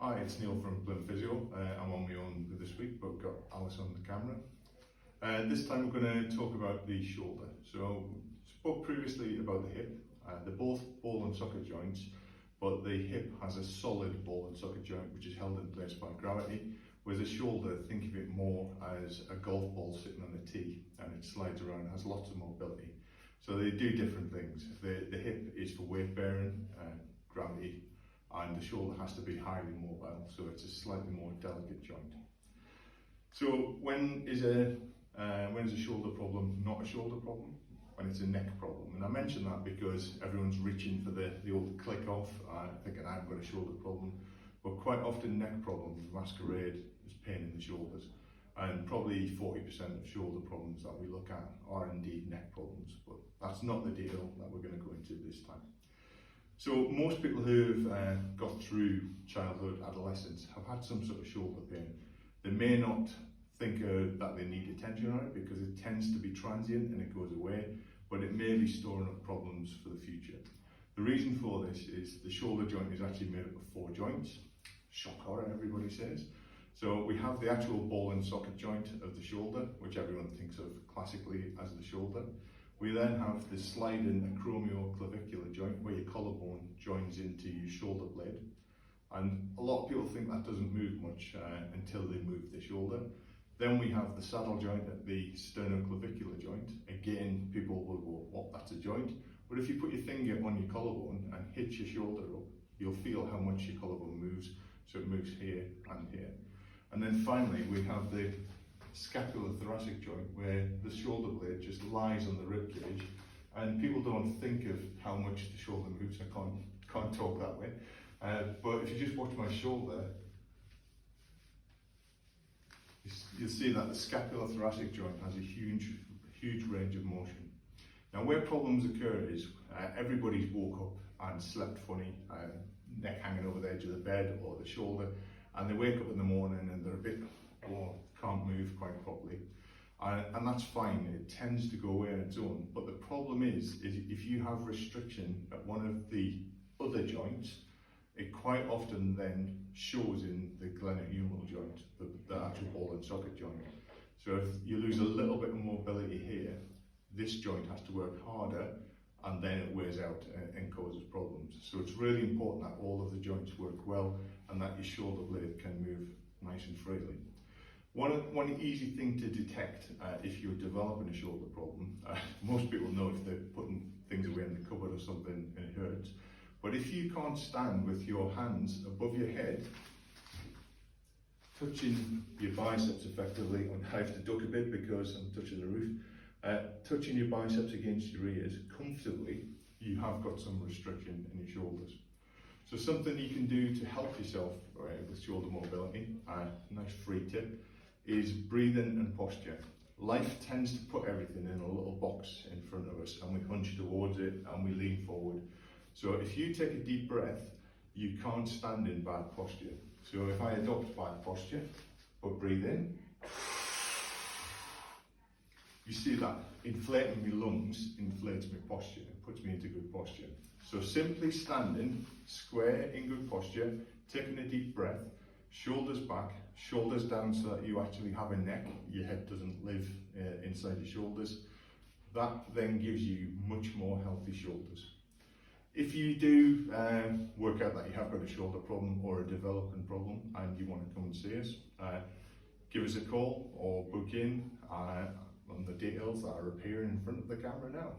Hi, it's Neil from Plymouth Physio. I'm on my own this week, but got Alice on the camera. This time we're going to talk about the shoulder. So, spoke previously about the hip. They're both ball and socket joints, but the hip has a solid ball and socket joint which is held in place by gravity, whereas the shoulder, think of it more as a golf ball sitting on a tee, and it slides around, has lots of mobility. So they do different things. The hip is for weight bearing, gravity, and the shoulder has to be highly mobile, so it's a slightly more delicate joint. So when is a shoulder problem not a shoulder problem? When it's a neck problem. And I mention that because everyone's reaching for the old click off, thinking I've got a shoulder problem, but quite often neck problems masquerade as pain in the shoulders, and probably 40% of shoulder problems that we look at are indeed neck problems, but that's not the deal that we're going to go into this time. So most people who've got through childhood, adolescence have had some sort of shoulder pain. They may not think that they need attention on it because it tends to be transient and it goes away, but it may be storing up problems for the future. The reason for this is the shoulder joint is actually made up of 4 joints. Shock horror, everybody says. So we have the actual ball and socket joint of the shoulder, which everyone thinks of classically as the shoulder. We then have the sliding acromioclavicular joint where your collarbone joins into your shoulder blade. And a lot of people think that doesn't move much until they move the shoulder. Then we have the saddle joint at the sternoclavicular joint. Again, people will go, well, that's a joint. But if you put your finger on your collarbone and hit your shoulder up, you'll feel how much your collarbone moves. So it moves here and here. And then finally, we have the scapulothoracic joint where the shoulder blade just lies on the rib cage, and people don't think of how much the shoulder moves. I can't talk that way, but if you just watch my shoulder, you'll see that the scapulothoracic joint has a huge range of motion. Now where problems occur is everybody's woke up and slept funny, neck hanging over the edge of the bed or the shoulder, and they wake up in the morning and they're a bit, can't move quite properly, and that's fine. It tends to go away on its own, but the problem is if you have restriction at one of the other joints, it quite often then shows in the glenohumeral joint, the actual ball and socket joint. So if you lose a little bit of mobility here, this joint has to work harder, and then it wears out and causes problems. So it's really important that all of the joints work well and that your shoulder blade can move nice and freely. One easy thing to detect if you're developing a shoulder problem, most people know if they're putting things away in the cupboard or something and it hurts, but if you can't stand with your hands above your head, touching your biceps effectively, and I have to duck a bit because I'm touching the roof, touching your biceps against your ears comfortably, you have got some restriction in your shoulders. So something you can do to help yourself with shoulder mobility, nice free tip, is breathing and posture. Life tends to put everything in a little box in front of us and we hunch towards it and we lean forward. So if you take a deep breath, you can't stand in bad posture. So if I adopt bad posture, but breathe in, you see that inflating my lungs inflates my posture and puts me into good posture. So simply standing square in good posture, taking a deep breath, shoulders back, shoulders down so that you actually have a neck, your head doesn't live inside your shoulders. That then gives you much more healthy shoulders. If you do work out that you have got a shoulder problem or a developing problem and you want to come and see us, give us a call or book in on the details that are appearing in front of the camera now.